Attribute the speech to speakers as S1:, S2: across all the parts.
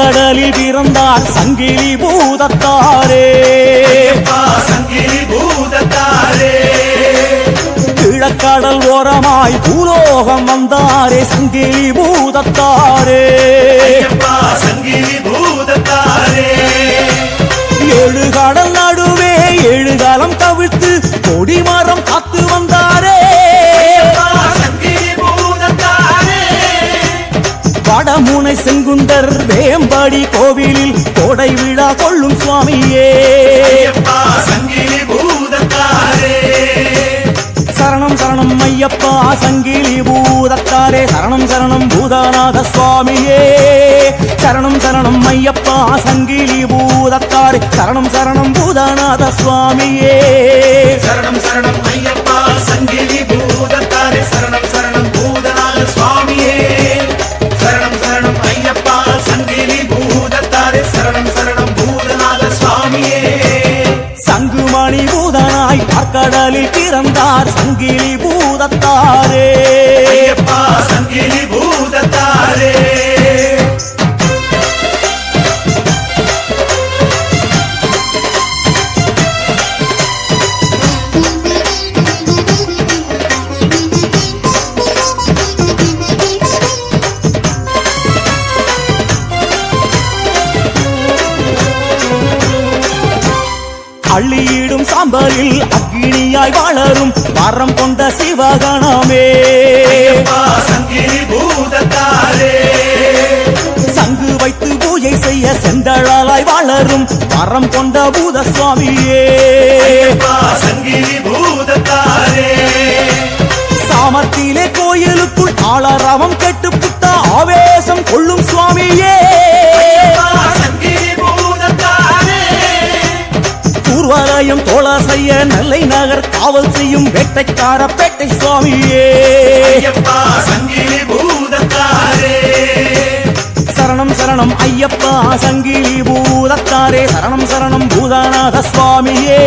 S1: பார்க்கடலில் பிறந்தார் சங்கிலி பூதத்தாரே
S2: சங்கிலி பூதத்தாரே
S1: கிழக்கடல் ஓரமாய் பூலோகம் வந்தாரே சங்கிலி பூதத்தாரே
S2: சங்கிலி பூதத்தாரே
S1: ஏழு கடல் நடுவே ஏழு காலம் தவிர்த்து கொடிமரம் காத்து வந்தாரே
S2: சங்கிலி பூதத்தாரே
S1: வடமுனை செங்குந்தர் வேம்படி கோவிலில் கோடை விழா கொள்ளும் சுவாமியே
S2: சங்கிலி பூதத்தாரே
S1: சரணம் சரணம் ஐயப்பா சங்கிலி பூதத்தாரே சரணம் சரணம் பூதநாத சுவாமியே சரணம் சரணம் ஐயப்பா சங்கிலி பூதத்தாரே சரணம் சரணம் பூதநாத சுவாமியே
S2: சரணம் சரணம் ஐயப்பா சங்கிலி பூதத்தாரே சரணம் சரணம் பூதநாத சுவாமியே சரணம் சரணம் ஐயப்பா சங்கிலி பூதத்தாரே சரணம் சரணம் பூதநாத சுவாமியே
S1: சங்குமணி பூதனாய் பார்க்கடலில் பிறந்தார் சங்கிலி பூதத்தாரே
S2: ஐயப்பா சங்கிலி பூதத்தாரே
S1: அள்ளியிடும் சாம்பலில் அக்னியாய் வளரும் வரம் கொண்ட சிவகணமே
S2: சங்கிலி பூதத்தாரே
S1: சங்கு வைத்து பூஜை செய்ய செந்தழலாய் வளரும் வரம் கொண்ட பூத சுவாமியே
S2: சங்கிலி பூதத்தாரே
S1: சாமத்திலே கோயிலுக்குள் ஆளரவம் கெட்டு புட்ட ஆவேசம் கொள்ளும் சுவாமியே
S2: சங்கிலி பூதத்தாரே
S1: ஊர்வலயம் தோழ செய்ய நெல்லை நகர் காவல் செய்யும் வேட்டைக்கார பேட்டை சுவாமியே
S2: சங்கிலி பூதத்தாரே
S1: சரணம் சரணம் ஐயப்பா சங்கிலி பூதத்தாரே சரணம் சரணம் பூதநாத சுவாமியே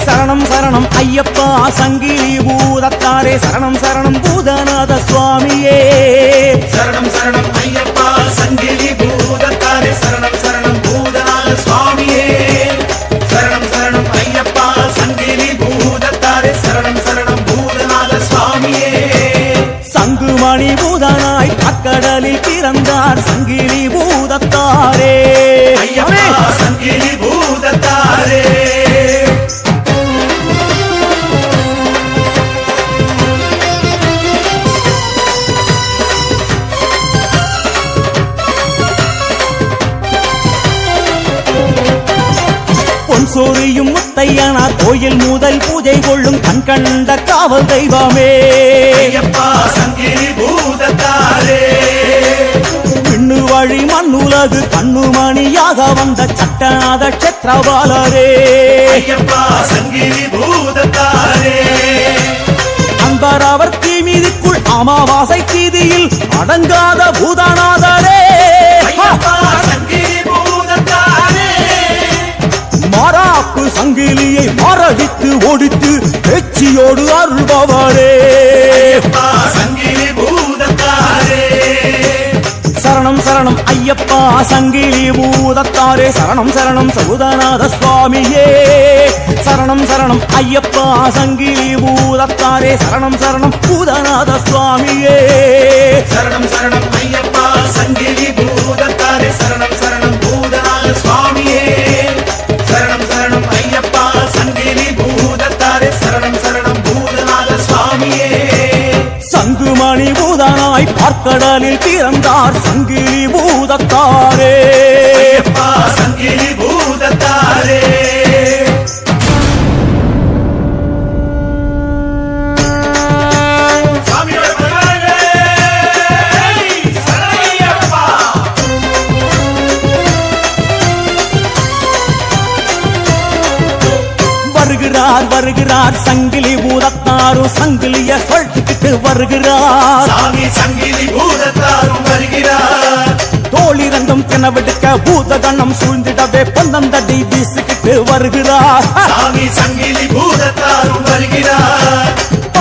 S1: சரணம் சரணம் ஐயப்பா சங்கிலி பூதத்தாரே சரணம் சரணம் பூதநாத சுவாமியே
S2: சரணம் சரணம் ஐயப்பா சங்கிலி பூதத்தாரே சரணம் சரணம் பூதநாத சுவாமியே சரணம் சரணம் ஐயப்பா சங்கிலி பூதத்தாரே சரணம் சரணம் பூதநாத சுவாமியே
S1: சங்குமணி பூதனாய் பக்கடலில் பிறந்தார் சங்கிலி பூதத்தாரே
S2: ஐயப்பா சங்கிலி பூதத்தாரே
S1: பொன் சோரியும் முத்தையனா கோயில் முதல் பூஜை கொள்ளும் கண் கண்ட காவல் தெய்வமே
S2: ஐயப்பா சங்கிலி பூதத்தாரே
S1: விண்ணு வழி மண்ணுலகு கண்ணுமணியாக வந்த சட்டநாத கஷேத்திரபாலரே
S2: ஐயப்பா சங்கிலி பூதத்தாரே
S1: அன்பரவர் தீமிதிக்குள் அமாவாசை தீதியில் அடங்காத பூதநாதரே
S2: ஐயப்பா சங்கிலி பூதத்தாரே
S1: மாறாப்பு சங்கிலியை மாரடித்து ஒடித்து பேச்சியோடு அருள்பவரே
S2: ஐயப்பா சங்கிலி பூதத்தாரே
S1: சரணம் சரணம் ஐயப்பா சங்கிலி பூதத்தாரே சரணம் சரணம் சபுதநாத சுவாமியே சரணம் சரணம் ஐயப்பா சங்கிலி பூதத்தாரே சரணம் சரணம் பூதநாத சுவாமியே
S2: சரணம் சரணம் ஐயப்பா சங்கிலி பூதத்தாரே சரணம் சரணம் பூதநாத சுவாமியே சரணம் சரணம் ஐயப்பா சங்கிலி பூதத்தாரே சரணம் சரணம் பூதநாத சுவாமியே
S1: சங்குமணி பூதனாய் பார்க்கடலில் பிறந்தார் சங்கிலி பூதத்தாரே
S2: ஐயப்பா சங்கிலி பூதத்தாரே
S1: வருகிறார் வருகிறார் சங்கிலி பூதத்தாரும் சங்கிலிய சொல்லிக்கிட்டு வருகிறார்
S2: சாமி சங்கிலி பூதத்தாரும் வருகிறார்
S1: தோழி ரங்கம் கிணவெடுக்க பூதகணம் சூழ்ந்திடவே பந்தந்தடி வீசிக்கிட்டு வருகிறார்
S2: சாமி சங்கிலி பூதத்தாரும் வருகிறார்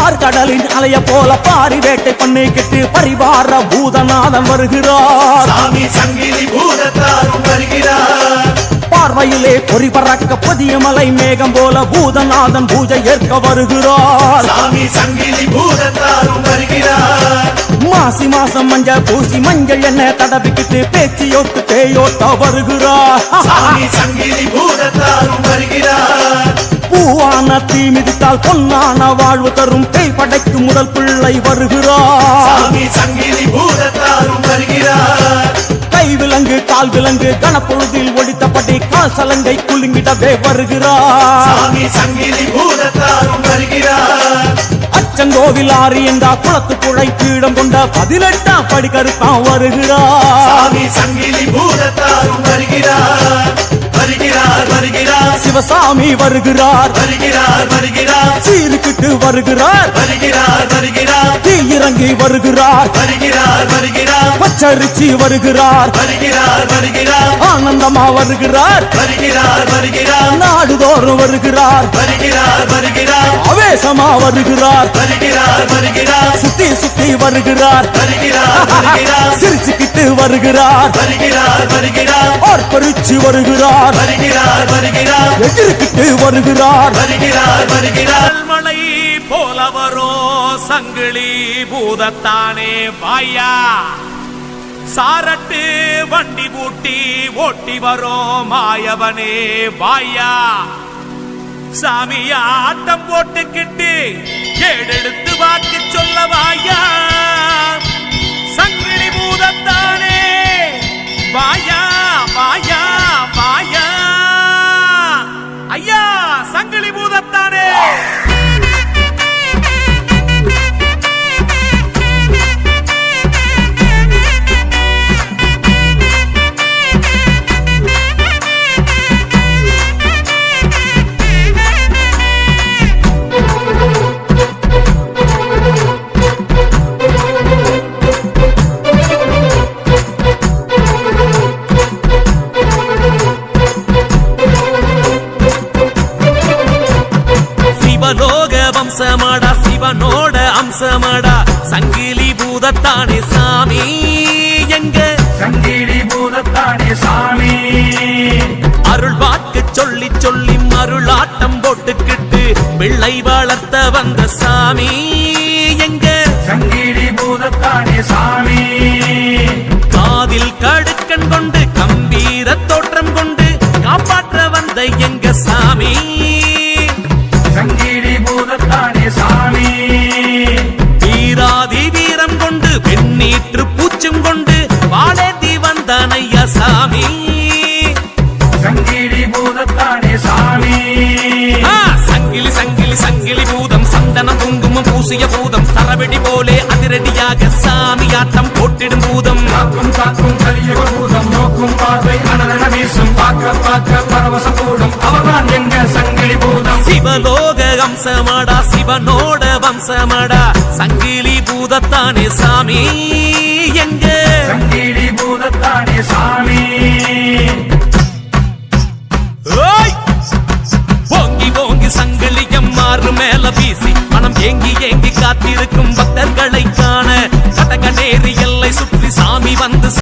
S1: பார்க்கடலின் அலைய போல பாரி வேட்டை பண்ணிக்கிட்டு பரிவார பூதநாதன் வருகிறார்.
S2: சாமி சங்கிலி பூதத்தாரும் வருகிறார்.
S1: பார்வையிலே பொறி பறக்க புதிய மலை மேகம் போல பூதநாதன் பூஜை ஏற்க வருகிறார்.
S2: சாமி சங்கிலி பூதத்தாரும் வருகிறார்.
S1: மாசி மாசம் மஞ்சள் பூசி மஞ்சள் என்ன தடவிக்கிட்டு பேச்சியோட்டு பேயோட்ட வருகிறார்.
S2: சாமி சங்கிலி பூதத்தாரும் வருகிறார்.
S1: பூவான தீ மிதித்தால் பொன்னான வாழ்வு தரும் பேய் படைக்கு முதல் பிள்ளை வருகிறார்.
S2: சாமி சங்கிலி பூதத்தாரும் வருகிறார்.
S1: கை விலங்கு கால் விலங்கு கணப்பொழுதில் ஒடித்தபடி கால் சலங்கை குலுங்கிடவே வருகிறார்.
S2: சாமி சங்கிலி பூதத்தாரும் வருகிறார்.
S1: அச்சங்கோவில் ஆறு என்றா குளத்து குழை பீடம் கொண்ட 18ஆம் படி கருத்தான் வருகிறார்.
S2: சாமி சங்கிலி பூதத்தாரும் வருகிறார். வருகிறார் வருகிறார்.
S1: சிவசாமி வருகிறார்.
S2: வருகிறார் வருகிறார்.
S1: சீருக்கிட்டு வருகிறார்.
S2: வருகிறார் வருகிறார்.
S1: தீ இறங்கி வருகிறார்.
S2: வருகிறார் வருகிறார்.
S1: பச்சரிச்சி வருகிறார்.
S2: வருகிறார் வருகிறார்.
S1: ஆனந்தமா வருகிறார்.
S2: வருகிறார் வருகிறார்.
S1: நாடுதோறும் வருகிறார்.
S2: வருகிறார் வருகிறார்.
S1: அவேசமா வருகிறார்.
S2: வருகிறார் வருகிறார்.
S1: சுத்தி சுத்தி வருகிறார்.
S2: வருகிறார் வருகிறார்.
S1: சிரிச்சுக்கிட்டு வருகிறார்.
S2: வருகிறார் வருகிறார்.
S1: ஆர்ப்பரிச்சு வருகிறார்.
S2: வருகிறார் வருகிறார்.
S1: எதிர்க்கிட்டு வருகிறார்.
S2: வருகிறார் வருகிறார்.
S3: மலை போல வரோ சங்கிலி பூதத்தானே வாயா சாரட்டு வண்டி பூட்டி ஓட்டி வரோ மாயவனே வாயா சாமியா ஆட்டம் போட்டுக்கிட்டு ஏடெடுத்து வாக்கு சொல்ல வாயா சங்கிலி பூதத்தானே வாயா வாயா வாயா ஐயா சங்கிலி பூதத்தானே வம்சமாடா சிவனோட அம்சமாடா சங்கிலி பூதத்தானே சாமி எங்க
S2: சங்கிலி பூதத்தானே சாமி
S3: அருள் வாக்கு சொல்லி சொல்லி மருளாட்டம் போட்டுக்கிட்டு பிள்ளை வளர்த்த வந்த சாமி எங்க
S2: சங்கிலி பூதத்தானே சாமி
S3: காதில் கடுக்கன் கொண்டு கம்பீர தோற்றம் கொண்டு காப்பாற்ற வந்த எங்க சாமி
S2: சங்கிலி பூதத்தானே சாமி
S3: வீராதி வீரம் கொண்டு வெண்ணீற்று பூச்சும் கொண்டு வாழேந்தி வந்தான் ஐயா சாமி
S2: சங்கிலி பூதத்தானே சாமி
S3: சங்கிலி சங்கிலி சங்கிலி பூதம் சந்தனம் குங்குமம் பூசிய பூதம் சரவெடி போலே அதிரடியாக சாமி ஆட்டம் போட்டிடும் பூதம்
S2: காக்கும் காக்கும் கலியுக பூதம் நோக்கும் பார்வை அனலன வீசும் பார்க்க பார்க்க பரவச கூடும் அவர்தான் எங்க சங்கிலி பூதம்
S3: சிவலோக அம்சமாடா சிவனோட வம்சமாடா சங்கிலி பூதத்தானே சாமி எங்க
S2: சங்கிலி பூதத்தானே சாமி
S3: ஓங்கி ஓங்கி சங்கிலியம் மாறு மேல வீசி மனம் ஏங்கி ஏங்கி காத்திருக்கும் பக்தர்களை